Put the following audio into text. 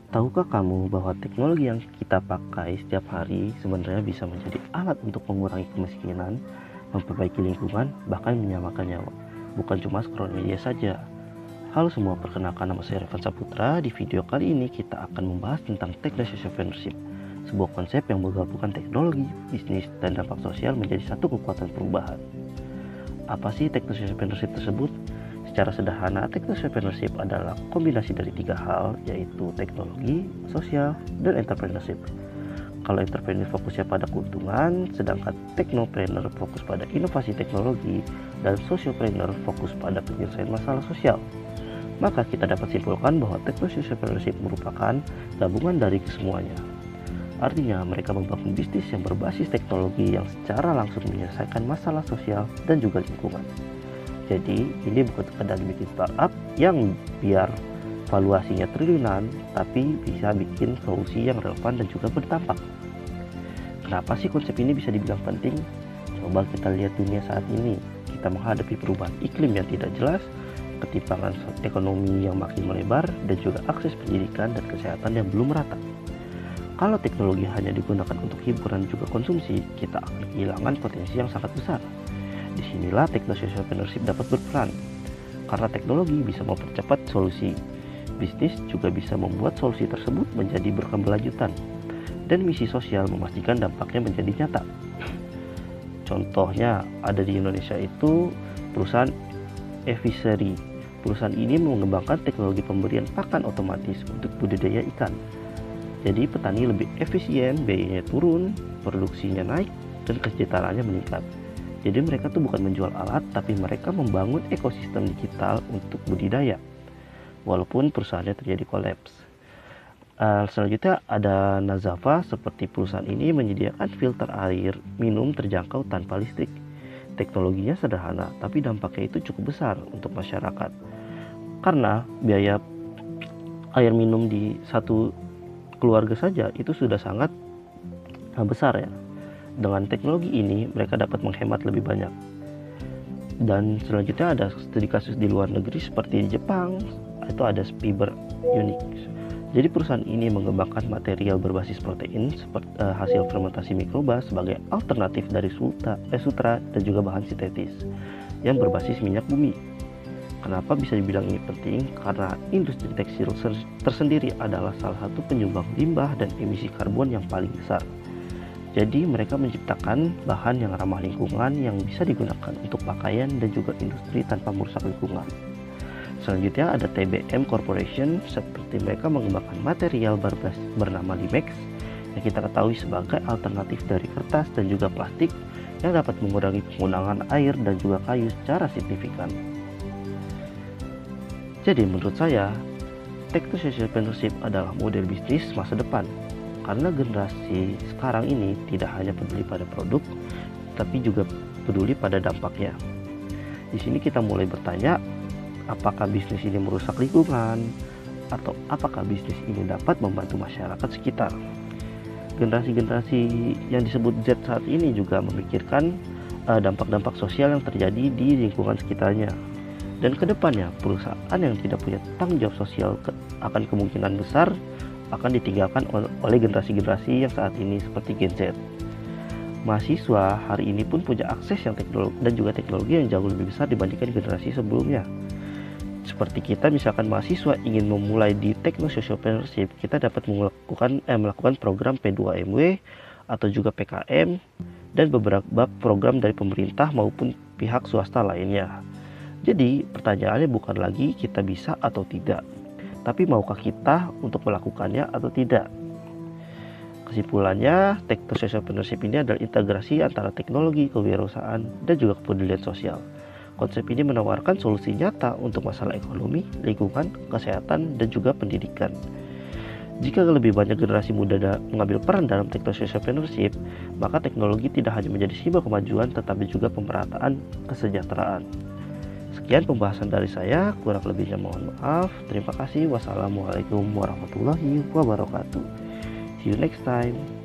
Tahukah kamu bahwa teknologi yang kita pakai setiap hari sebenarnya bisa menjadi alat untuk mengurangi kemiskinan, memperbaiki lingkungan, bahkan menyelamatkan nyawa? Bukan cuma scroll media saja. Halo semua, perkenalkan nama saya Revan Saputra. Di video kali ini kita akan membahas tentang Techno-Social Entrepreneurship, sebuah konsep yang menggabungkan teknologi, bisnis, dan dampak sosial menjadi satu kekuatan perubahan. Apa sih Techno-Social Entrepreneurship tersebut? Secara sederhana, Techno-Social Entrepreneurship adalah kombinasi dari tiga hal, yaitu teknologi, sosial, dan entrepreneurship. Kalau entrepreneur fokusnya pada keuntungan, sedangkan technopreneur fokus pada inovasi teknologi, dan sociopreneur fokus pada penyelesaian masalah sosial. Maka kita dapat simpulkan bahwa Techno-Social Entrepreneurship merupakan gabungan dari kesemuanya. Artinya mereka membangun bisnis yang berbasis teknologi yang secara langsung menyelesaikan masalah sosial dan juga lingkungan. Jadi ini bukan sekadar bikin startup yang biar valuasinya triliunan, tapi bisa bikin solusi yang relevan dan juga berdampak. Kenapa sih konsep ini bisa dibilang penting? Coba kita lihat dunia saat ini. Kita menghadapi perubahan iklim yang tidak jelas, ketimpangan ekonomi yang makin melebar, dan juga akses pendidikan dan kesehatan yang belum merata. Kalau teknologi hanya digunakan untuk hiburan dan juga konsumsi, kita akan kehilangan potensi yang sangat besar. Disinilah Techno-Social Entrepreneurship dapat berperan, karena teknologi bisa mempercepat solusi. Bisnis juga bisa membuat solusi tersebut menjadi berkelanjutan, dan misi sosial memastikan dampaknya menjadi nyata. Contohnya ada di Indonesia itu perusahaan Evisery. Perusahaan ini mengembangkan teknologi pemberian pakan otomatis untuk budidaya ikan. Jadi petani lebih efisien, biayanya turun, produksinya naik, dan kesejahteraannya meningkat. Jadi mereka tuh bukan menjual alat, tapi mereka membangun ekosistem digital untuk budidaya. Walaupun perusahaannya terjadi kolaps. Selanjutnya ada Nazava. Seperti perusahaan ini menyediakan filter air minum terjangkau tanpa listrik. Teknologinya sederhana, tapi dampaknya itu cukup besar untuk masyarakat. Karena biaya air minum di satu keluarga saja itu sudah sangat besar ya. Dengan teknologi ini mereka dapat menghemat lebih banyak. Dan selanjutnya ada studi kasus di luar negeri seperti di Jepang, itu ada Fiber Unix. Jadi perusahaan ini mengembangkan material berbasis protein seperti hasil fermentasi mikroba sebagai alternatif dari sutra dan juga bahan sintetis yang berbasis minyak bumi. Kenapa bisa dibilang ini penting? Karena industri tekstil tersendiri adalah salah satu penyumbang limbah dan emisi karbon yang paling besar. Jadi mereka menciptakan bahan yang ramah lingkungan yang bisa digunakan untuk pakaian dan juga industri tanpa merusak lingkungan. Selanjutnya ada TBM Corporation. Seperti mereka mengembangkan material bernama Limex yang kita ketahui sebagai alternatif dari kertas dan juga plastik yang dapat mengurangi penggunaan air dan juga kayu secara signifikan. Jadi menurut saya, Techno-Social Entrepreneurship adalah model bisnis masa depan. Karena generasi sekarang ini tidak hanya peduli pada produk, tapi juga peduli pada dampaknya. Di sini kita mulai bertanya, apakah bisnis ini merusak lingkungan, atau apakah bisnis ini dapat membantu masyarakat sekitar. Generasi-generasi yang disebut Z saat ini juga memikirkan dampak-dampak sosial yang terjadi di lingkungan sekitarnya. Dan kedepannya, perusahaan yang tidak punya tanggung jawab sosial akan kemungkinan besar akan ditinggalkan oleh generasi-generasi yang saat ini seperti Gen Z. Mahasiswa hari ini pun punya akses yang teknologi dan juga teknologi yang jauh lebih besar dibandingkan generasi sebelumnya. Seperti kita misalkan mahasiswa ingin memulai di Techno-Social Entrepreneurship, kita dapat melakukan program P2MW atau juga PKM dan beberapa program dari pemerintah maupun pihak swasta lainnya. Jadi pertanyaannya bukan lagi kita bisa atau tidak, tapi maukah kita untuk melakukannya atau tidak. Kesimpulannya, Techno-Social Entrepreneurship ini adalah integrasi antara teknologi, kewirausahaan, dan juga kepedulian sosial. Konsep ini menawarkan solusi nyata untuk masalah ekonomi, lingkungan, kesehatan, dan juga pendidikan. Jika lebih banyak generasi muda mengambil peran dalam Techno-Social Entrepreneurship, maka teknologi tidak hanya menjadi simbol kemajuan, tetapi juga pemerataan kesejahteraan. Sekian pembahasan dari saya, kurang lebihnya mohon maaf. Terima kasih. Wassalamualaikum warahmatullahi wabarakatuh. See you next time.